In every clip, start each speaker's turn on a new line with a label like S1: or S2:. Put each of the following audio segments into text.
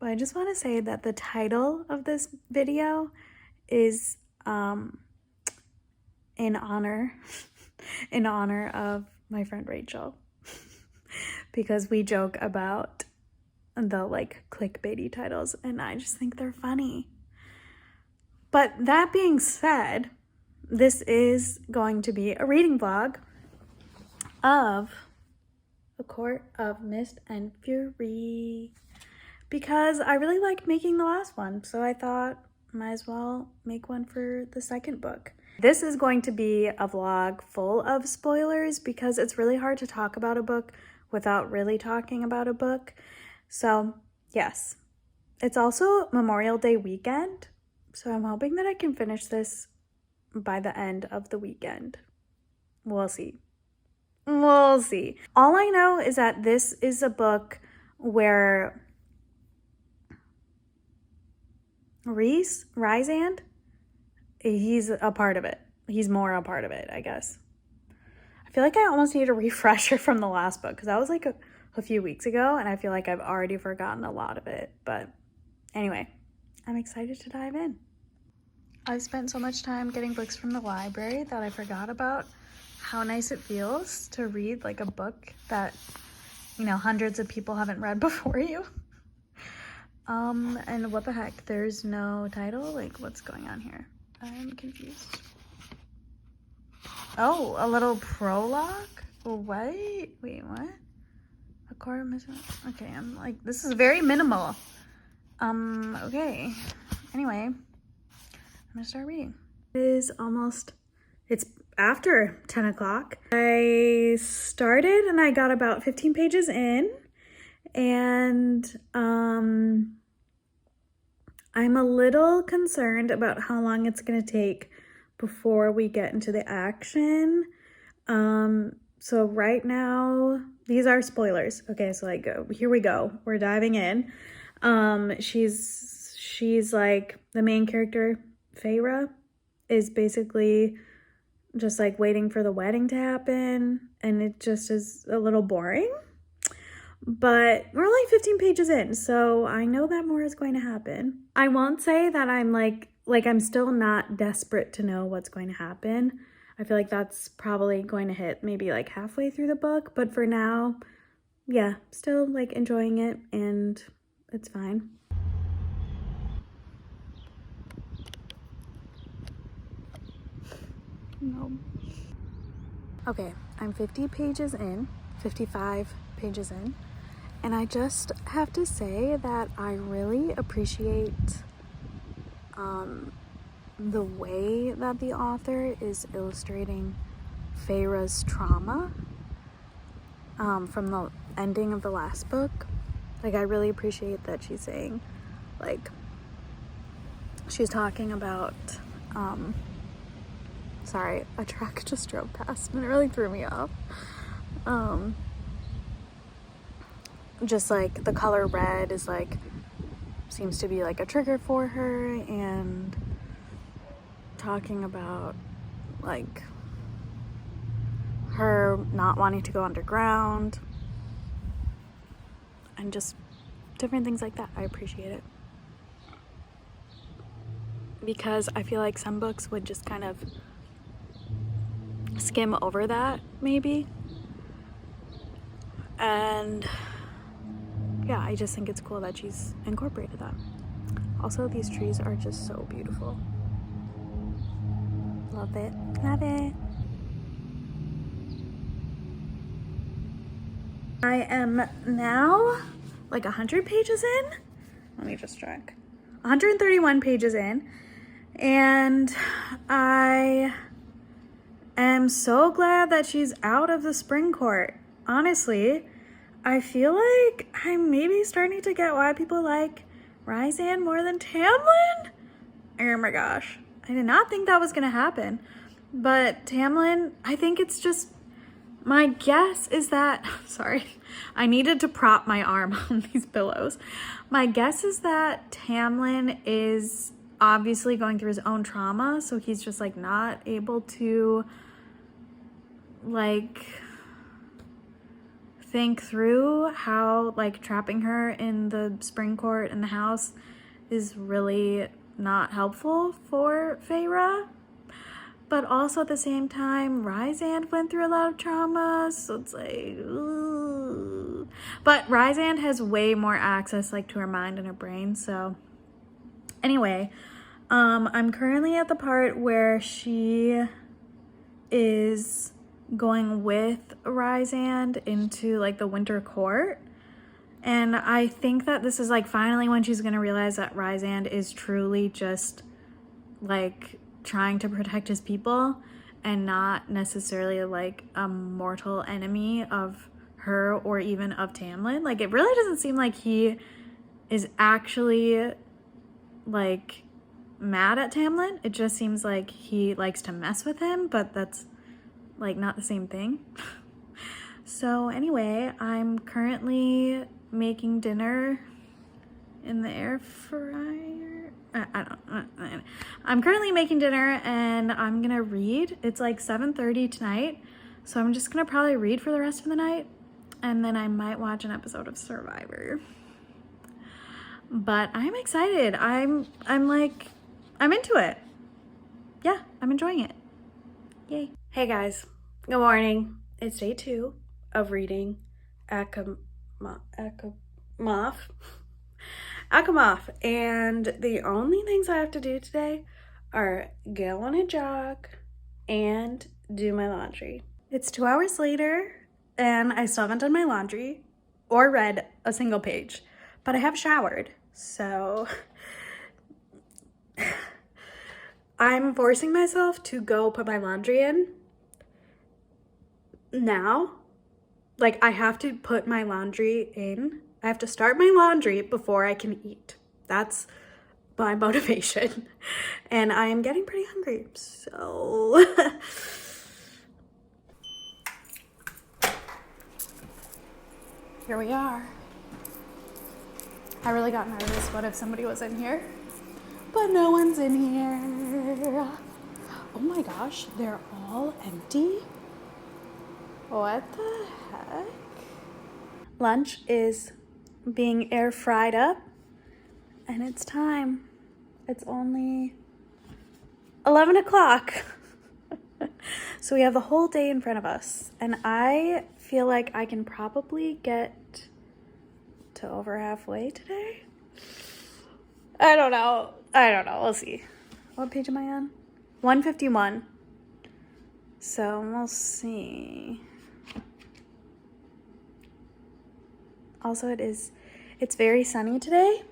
S1: I just want to say that the title of this video is in honor of my friend Rachel, because we joke about the like clickbaity titles and I just think they're funny. But that being said, this is going to be a reading vlog of A Court of Mist and Fury, because I really liked making the last one, so I thought might as well make one for the second book. This is going to be a vlog full of spoilers because it's really hard to talk about a book without really talking about a book. So yes, it's also Memorial Day weekend, so I'm hoping that I can finish this by the end of the weekend. We'll see. We'll see. All I know is that this is a book where Rysand, he's a part of it. He's more a part of it, I guess. I feel like I almost need a refresher from the last book because that was like a few weeks ago and I feel like I've already forgotten a lot of it. But anyway, I'm excited to dive in. I've spent so much time getting books from the library that I forgot about how nice it feels to read like a book that, you know, hundreds of people haven't read before you. And what the heck, there's no title? Like, what's going on here? I'm confused. Oh, a little prologue? Wait, what? A quarter missing. Okay, I'm like, this is very minimal. Okay. Anyway, I'm gonna start reading. It's after 10 o'clock. I started and I got about 15 pages in, and I'm a little concerned about how long it's gonna take before we get into the action. So right now, these are spoilers. Okay, so like, here we go. We're diving in. She's like, the main character, Feyre, is basically just like waiting for the wedding to happen, and it just is a little boring. But we're only 15 pages in, so I know that more is going to happen. I won't say that I'm like I'm still not desperate to know what's going to happen. I feel like that's probably going to hit maybe like halfway through the book, but for now, yeah, still like enjoying it and it's fine. No. Okay, I'm 55 pages in, and I just have to say that I really appreciate the way that the author is illustrating Feyre's trauma from the ending of the last book. Like, I really appreciate that she's saying, like, she's talking about sorry, a truck just drove past and it really threw me off. Just like the color red is like, seems to be like a trigger for her, and talking about like her not wanting to go underground and just different things like that. I appreciate it, because I feel like some books would just kind of skim over that maybe, and yeah, I just think it's cool that she's incorporated that. Also, these trees are just so beautiful. Love it, love it. I am now like 100 pages in. Let me just check. 131 pages in, and I am so glad that she's out of the spring court. Honestly, I feel like I'm maybe starting to get why people like Rysand more than Tamlin. Oh my gosh, I did not think that was gonna happen. But Tamlin, I think it's just, my guess is that, sorry, I needed to prop my arm on these pillows. My guess is that Tamlin is obviously going through his own trauma, so he's just like not able to like think through how like trapping her in the spring court in the house is really not helpful for Feyre. But also at the same time, Rysand went through a lot of trauma, so it's like, ooh. But Rysand has way more access like to her mind and her brain, so anyway, I'm currently at the part where she is going with Rysand into like the winter court, and I think that this is like finally when she's gonna realize that Rysand is truly just like trying to protect his people and not necessarily like a mortal enemy of her or even of Tamlin. Like, it really doesn't seem like he is actually like mad at Tamlin. It just seems like he likes to mess with him, but that's like not the same thing. So anyway, I'm currently making dinner in the air fryer. I'm currently making dinner and I'm gonna read. It's like 7:30 tonight, so I'm just gonna probably read for the rest of the night, and then I might watch an episode of Survivor. But I'm excited. I'm into it. Yeah, I'm enjoying it. Yay. Hey guys, good morning. It's day 2 of reading ACOMAF, and the only things I have to do today are go on a jog and do my laundry. It's 2 hours later and I still haven't done my laundry or read a single page, but I have showered, so I'm forcing myself to go put my laundry in now. Like, I have to put my laundry in. I have to start my laundry before I can eat. That's my motivation. And I am getting pretty hungry, so here we are. I really got nervous. What if somebody was in here? But no one's in here. Oh my gosh, they're all empty? What the heck? Lunch is being air fried up and it's time. It's only 11 o'clock. So we have the whole day in front of us, and I feel like I can probably get to over halfway today. I don't know. We'll see. What page am I on? 151. So we'll see. Also, it's very sunny today.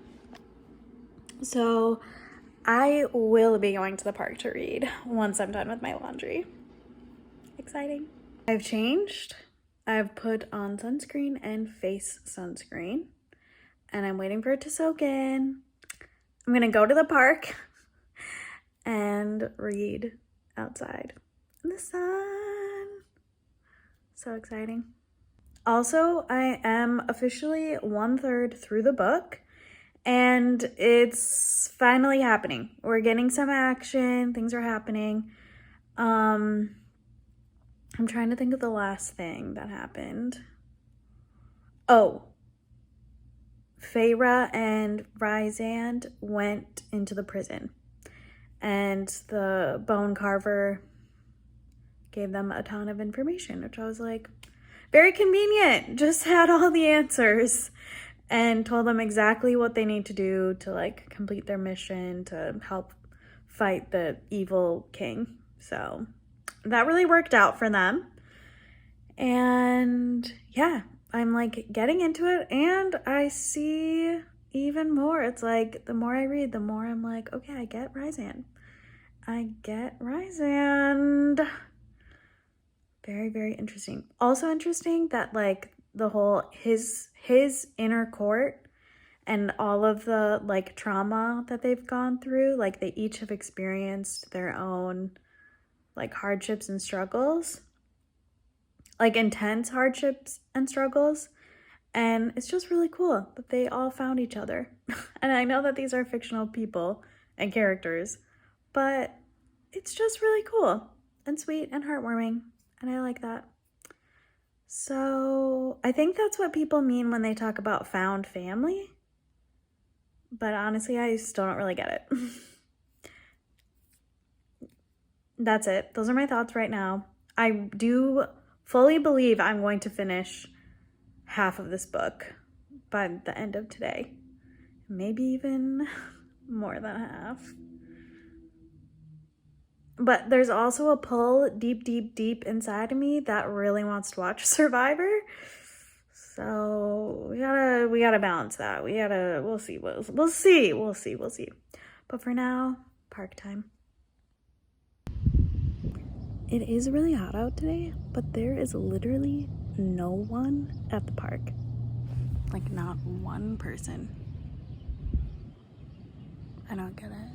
S1: So I will be going to the park to read once I'm done with my laundry. Exciting. I've changed. I've put on sunscreen and face sunscreen, and I'm waiting for it to soak in. I'm gonna go to the park and read outside in the sun. So exciting. Also, I am officially 1/3 through the book, and it's finally happening. We're getting some action. Things are happening. I'm trying to think of the last thing that happened. Oh, Feyre and Rysand went into the prison, and the bone carver gave them a ton of information, which I was like, very convenient. Just had all the answers and told them exactly what they need to do to like complete their mission to help fight the evil king. So that really worked out for them. And yeah, I'm like getting into it, and I see even more. It's like the more I read, the more I'm like, okay, I get Rysand. Very, very interesting. Also interesting that like the whole his inner court and all of the like trauma that they've gone through, like they each have experienced their own like hardships and struggles, like intense hardships and struggles. And it's just really cool that they all found each other. And I know that these are fictional people and characters, but it's just really cool and sweet and heartwarming. And I like that. So I think that's what people mean when they talk about found family. But honestly, I still don't really get it. That's it. Those are my thoughts right now. I do fully believe I'm going to finish half of this book by the end of today. Maybe even more than half. But there's also a pull deep, deep, deep inside of me that really wants to watch Survivor. So we gotta balance that. We'll see. But for now, park time. It is really hot out today, but there is literally no one at the park. Like, not one person. I don't get it.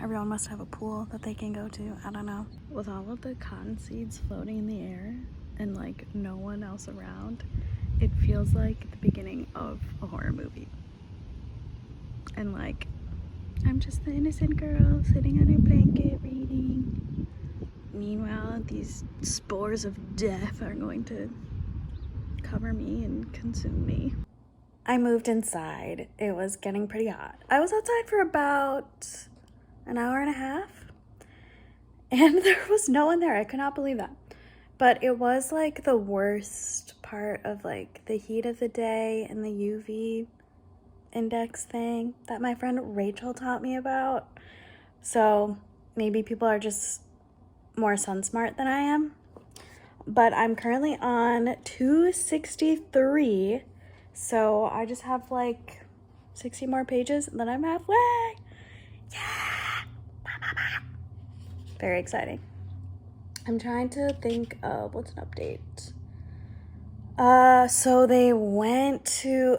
S1: Everyone must have a pool that they can go to. I don't know. With all of the cotton seeds floating in the air and like no one else around, it feels like the beginning of a horror movie. And like, I'm just the innocent girl sitting on a blanket reading. Meanwhile, these spores of death are going to cover me and consume me. I moved inside. It was getting pretty hot. I was outside for about an hour and a half, and there was no one there. I could not believe that. But it was like the worst part of like the heat of the day and the UV index thing that my friend Rachel taught me about. So maybe people are just more sun smart than I am. But I'm currently on 263. So I just have like 60 more pages and then I'm halfway. Yeah. Very exciting. I'm trying to think of what's an update. So they went to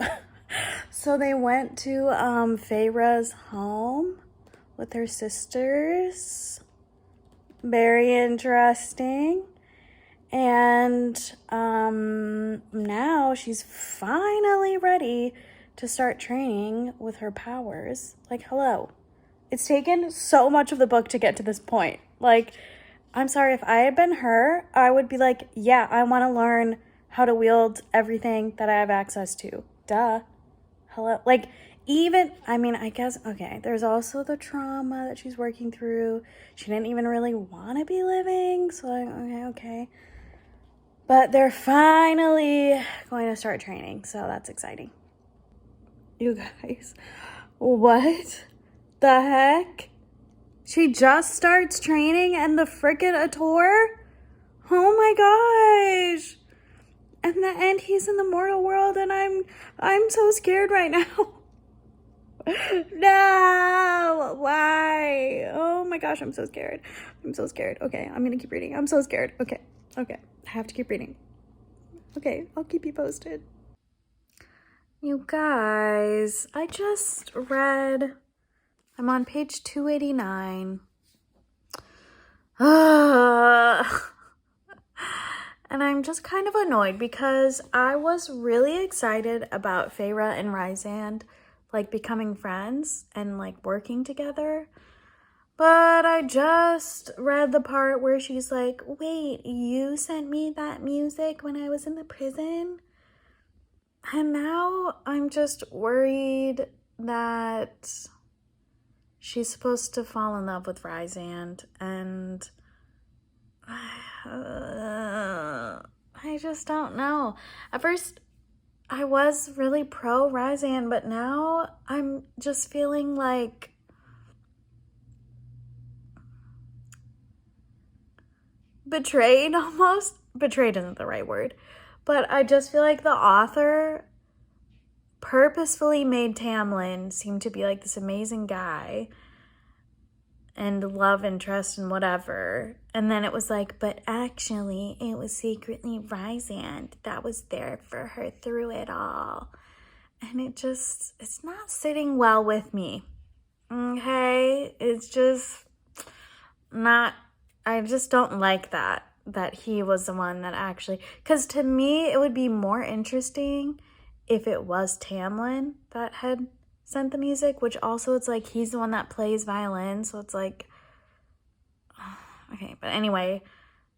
S1: Feyre's home with her sisters. Very interesting. And now she's finally ready to start training with her powers. Like, hello. It's taken so much of the book to get to this point. Like, I'm sorry, if I had been her, I would be like, yeah, I want to learn how to wield everything that I have access to. Duh. Hello. Like, I guess, okay, there's also the trauma that she's working through. She didn't even really want to be living. So, like, okay. But they're finally going to start training. So that's exciting. You guys, what the heck? She just starts training and the frickin' Ator? Oh my gosh. And the end, he's in the mortal world and I'm so scared right now. No, why? Oh my gosh, I'm so scared. Okay, I'm gonna keep reading. I'm so scared. Okay, I have to keep reading. Okay, I'll keep you posted. You guys, I just read, I'm on page 289. And I'm just kind of annoyed because I was really excited about Feyre and Rysand like becoming friends and like working together. But I just read the part where she's like, wait, you sent me that music when I was in the prison? And now I'm just worried that she's supposed to fall in love with Rysand, and I just don't know. At first, I was really pro Rysand, but now I'm just feeling like betrayed almost. Betrayed isn't the right word, but I just feel like the author purposefully made Tamlin seem to be like this amazing guy and love interest and whatever. And then it was like, but actually it was secretly Rysand that was there for her through it all. And it's not sitting well with me. Okay? It's just not, I just don't like that he was the one that actually, because to me it would be more interesting if it was Tamlin that had sent the music, which also it's like he's the one that plays violin, so it's like, okay. But anyway,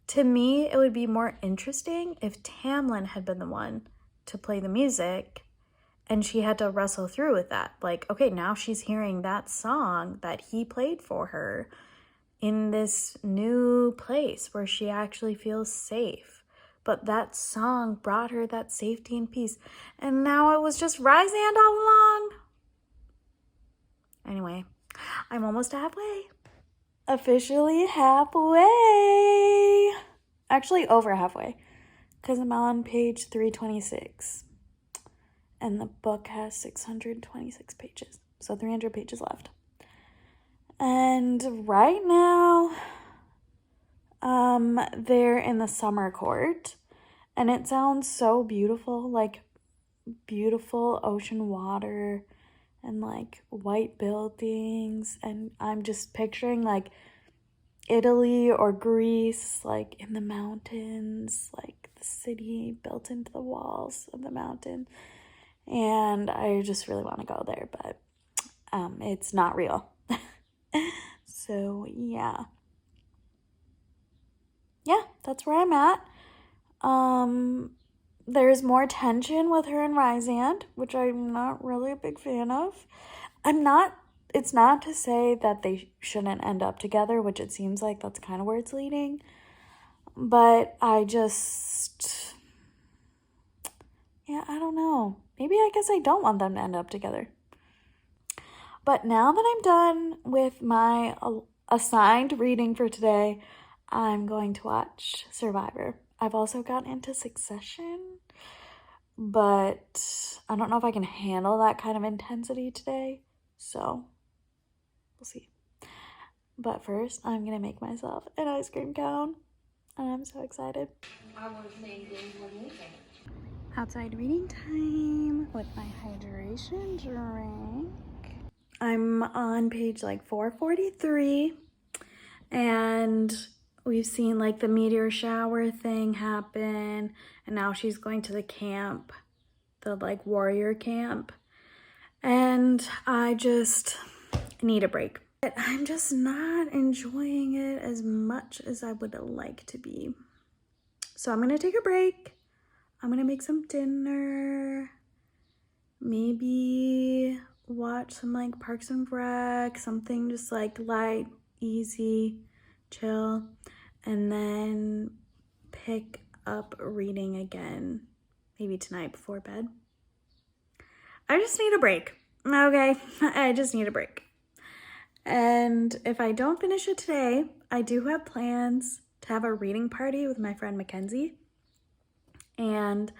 S1: To me, it would be more interesting if Tamlin had been the one to play the music and she had to wrestle through with that. Like, okay, now she's hearing that song that he played for her in this new place where she actually feels safe. But that song brought her that safety and peace. And now it was just Rysand all along. Anyway, I'm almost halfway. Officially halfway. Actually, over halfway. Because I'm on page 326. And the book has 626 pages. So 300 pages left. And right now, they're in the summer court. And it sounds so beautiful. Like, beautiful ocean water. And, like, white buildings. And I'm just picturing, like, Italy or Greece, like, in the mountains. Like, the city built into the walls of the mountain. And I just really want to go there, but it's not real. So, yeah. Yeah, that's where I'm at. There's more tension with her and Rysand, which I'm not really a big fan of. It's not to say that they shouldn't end up together, which it seems like that's kind of where it's leading. But I don't know. Maybe I guess I don't want them to end up together. But now that I'm done with my assigned reading for today, I'm going to watch Survivor. I've also gotten into Succession, but I don't know if I can handle that kind of intensity today, so we'll see. But first, I'm going to make myself an ice cream cone, and I'm so excited. Outside reading time with my hydration drink. I'm on page like 443, and we've seen like the meteor shower thing happen, and now she's going to the camp, the like warrior camp, and I just need a break. But I'm just not enjoying it as much as I would like to be. So I'm gonna take a break. I'm gonna make some dinner, maybe watch some like Parks and Rec, something just like light, easy, chill, and then pick up reading again, maybe tonight before bed. I just need a break, okay? I just need a break. And if I don't finish it today, I do have plans to have a reading party with my friend Mackenzie. And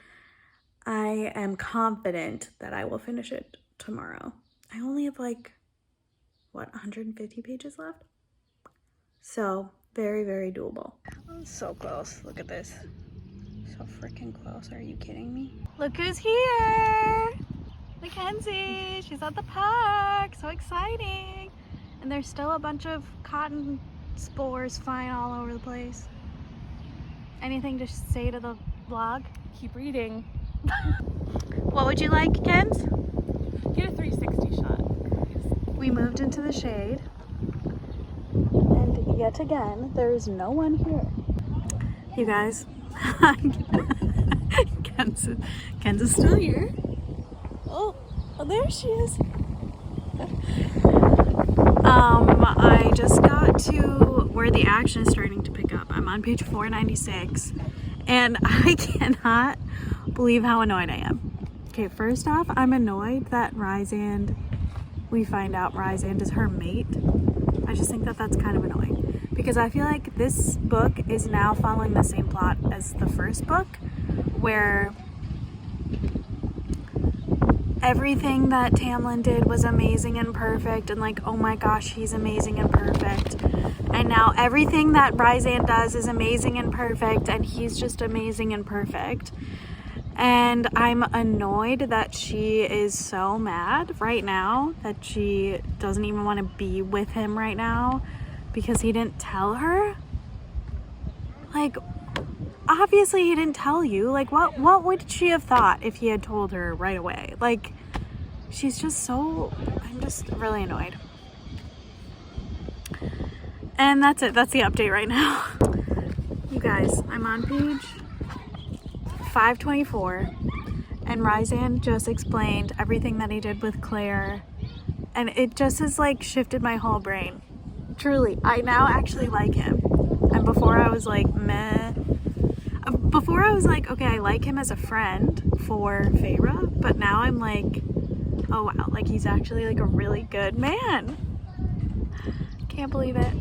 S1: I am confident that I will finish it tomorrow. I only have like, 150 pages left? So, very, very doable. I'm so close. Look at this. So freaking close. Are you kidding me? Look who's here! Mackenzie! She's at the park! So exciting! And there's still a bunch of cotton spores flying all over the place. Anything to say to the vlog?
S2: Keep reading.
S1: What would you like, Kens?
S2: Get a 360 shot.
S1: We moved into the shade, and yet again, there is no one here. You guys, Kens is still here. Oh, there she is. I just got to where the action is starting to pick up. I'm on page 496. And I cannot believe how annoyed I am. Okay, first off, I'm annoyed that we find out Rysand is her mate. I just think that that's kind of annoying. Because I feel like this book is now following the same plot as the first book, where everything that Tamlin did was amazing and perfect, and like, oh my gosh, he's amazing and perfect. And now everything that Rysand does is amazing and perfect, and he's just amazing and perfect. And I'm annoyed that she is so mad right now that she doesn't even want to be with him right now because he didn't tell her. Like, obviously he didn't tell you. Like, what would she have thought if he had told her right away? Like, she's just so... I'm just really annoyed. And that's it. That's the update right now. You guys, I'm on page 524, and Ryzan just explained everything that he did with Claire, and it just has like shifted my whole brain. Truly, I now actually like him. And before I was like, meh. Before I was like, okay, I like him as a friend for Feyre, but now I'm like, oh wow, like he's actually like a really good man. Can't believe it.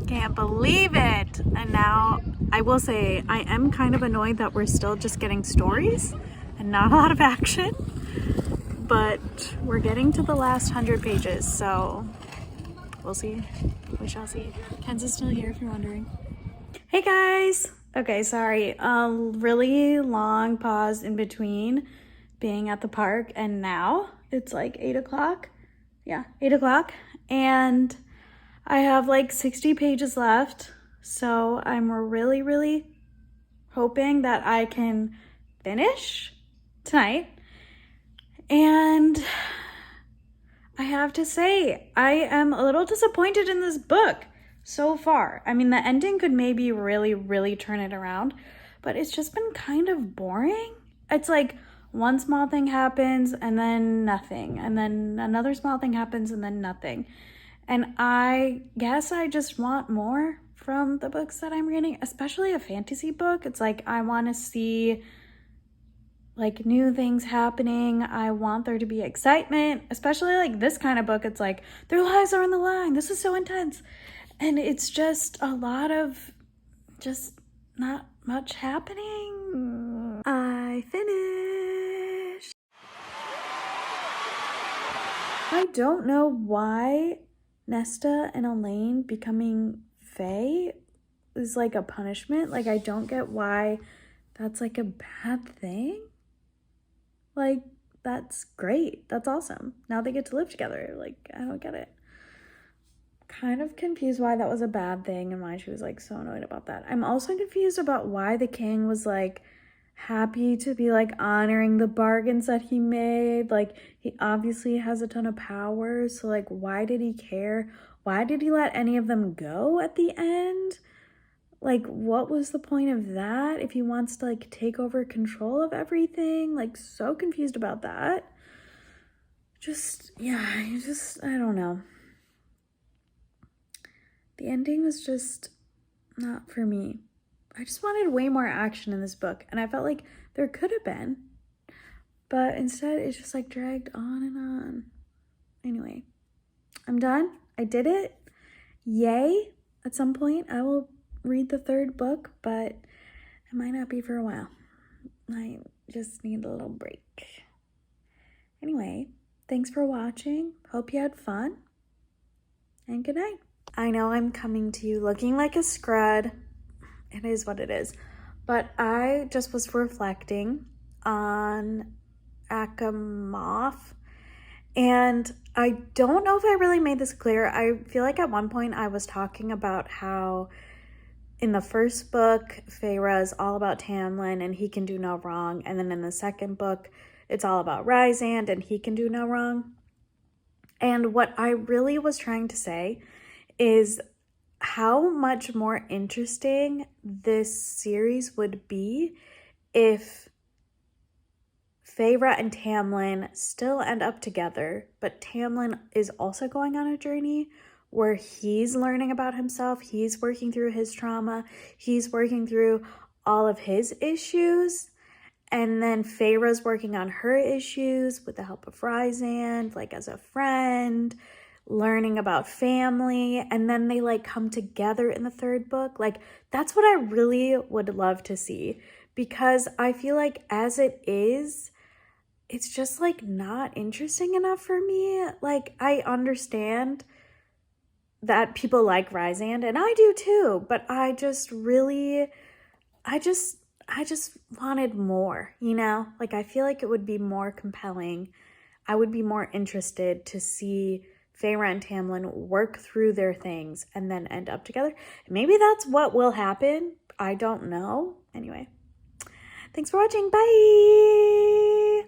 S1: Can't believe it. And now I will say I am kind of annoyed that we're still just getting stories and not a lot of action, but we're getting to the last 100 pages, so we'll see. We shall see. Ken's is still here if you're wondering. Hey guys. Okay, sorry. Really long pause in between being at the park and now. It's like 8 o'clock. Yeah, 8 o'clock. And I have like 60 pages left. So I'm really, really hoping that I can finish tonight. And I have to say, I am a little disappointed in this book so far. I mean, the ending could maybe really, really turn it around, but it's just been kind of boring. It's like one small thing happens and then nothing, and then another small thing happens and then nothing. And I guess I just want more from the books that I'm reading, especially a fantasy book. It's like I want to see like new things happening. I want there to be excitement, especially like this kind of book. It's like their lives are on the line. This is so intense. And it's just a lot of just not much happening. I finished. I don't know why Nesta and Elaine becoming Fae is like a punishment. Like, I don't get why that's like a bad thing. Like, that's great. That's awesome. Now they get to live together. Like, I don't get it. Kind of confused why that was a bad thing and why she was like so annoyed about that. I'm also confused about why the king was like happy to be like honoring the bargains that he made. Like, he obviously has a ton of power, so like why did he care? Why did he let any of them go at the end? Like, what was the point of that if he wants to like take over control of everything? Like, so confused about that. Just, yeah, I don't know. The ending was just not for me. I just wanted way more action in this book, and I felt like there could have been, but instead it's just like dragged on and on. Anyway, I'm done. I did it. Yay. At some point I will read the third book, but it might not be for a while. I just need a little break. Anyway, thanks for watching. Hope you had fun, and good night. I know I'm coming to you looking like a scrud. It is what it is. But I just was reflecting on ACOMAF, and I don't know if I really made this clear. I feel like at one point I was talking about how in the first book, Feyre is all about Tamlin and he can do no wrong. And then in the second book, it's all about Rysand and he can do no wrong. And what I really was trying to say is how much more interesting this series would be if Feyre and Tamlin still end up together, but Tamlin is also going on a journey where he's learning about himself, he's working through his trauma, he's working through all of his issues, and then Feyre's working on her issues with the help of Rysand, like as a friend, learning about family, and then they like come together in the third book. Like, that's what I really would love to see, because I feel like as it is, it's just like not interesting enough for me. Like, I understand that people like Rysand, and I do too, but I just wanted more, you know? Like, I feel like it would be more compelling. I would be more interested to see Feyre and Tamlin work through their things and then end up together. Maybe that's what will happen. I don't know. Anyway, thanks for watching. Bye.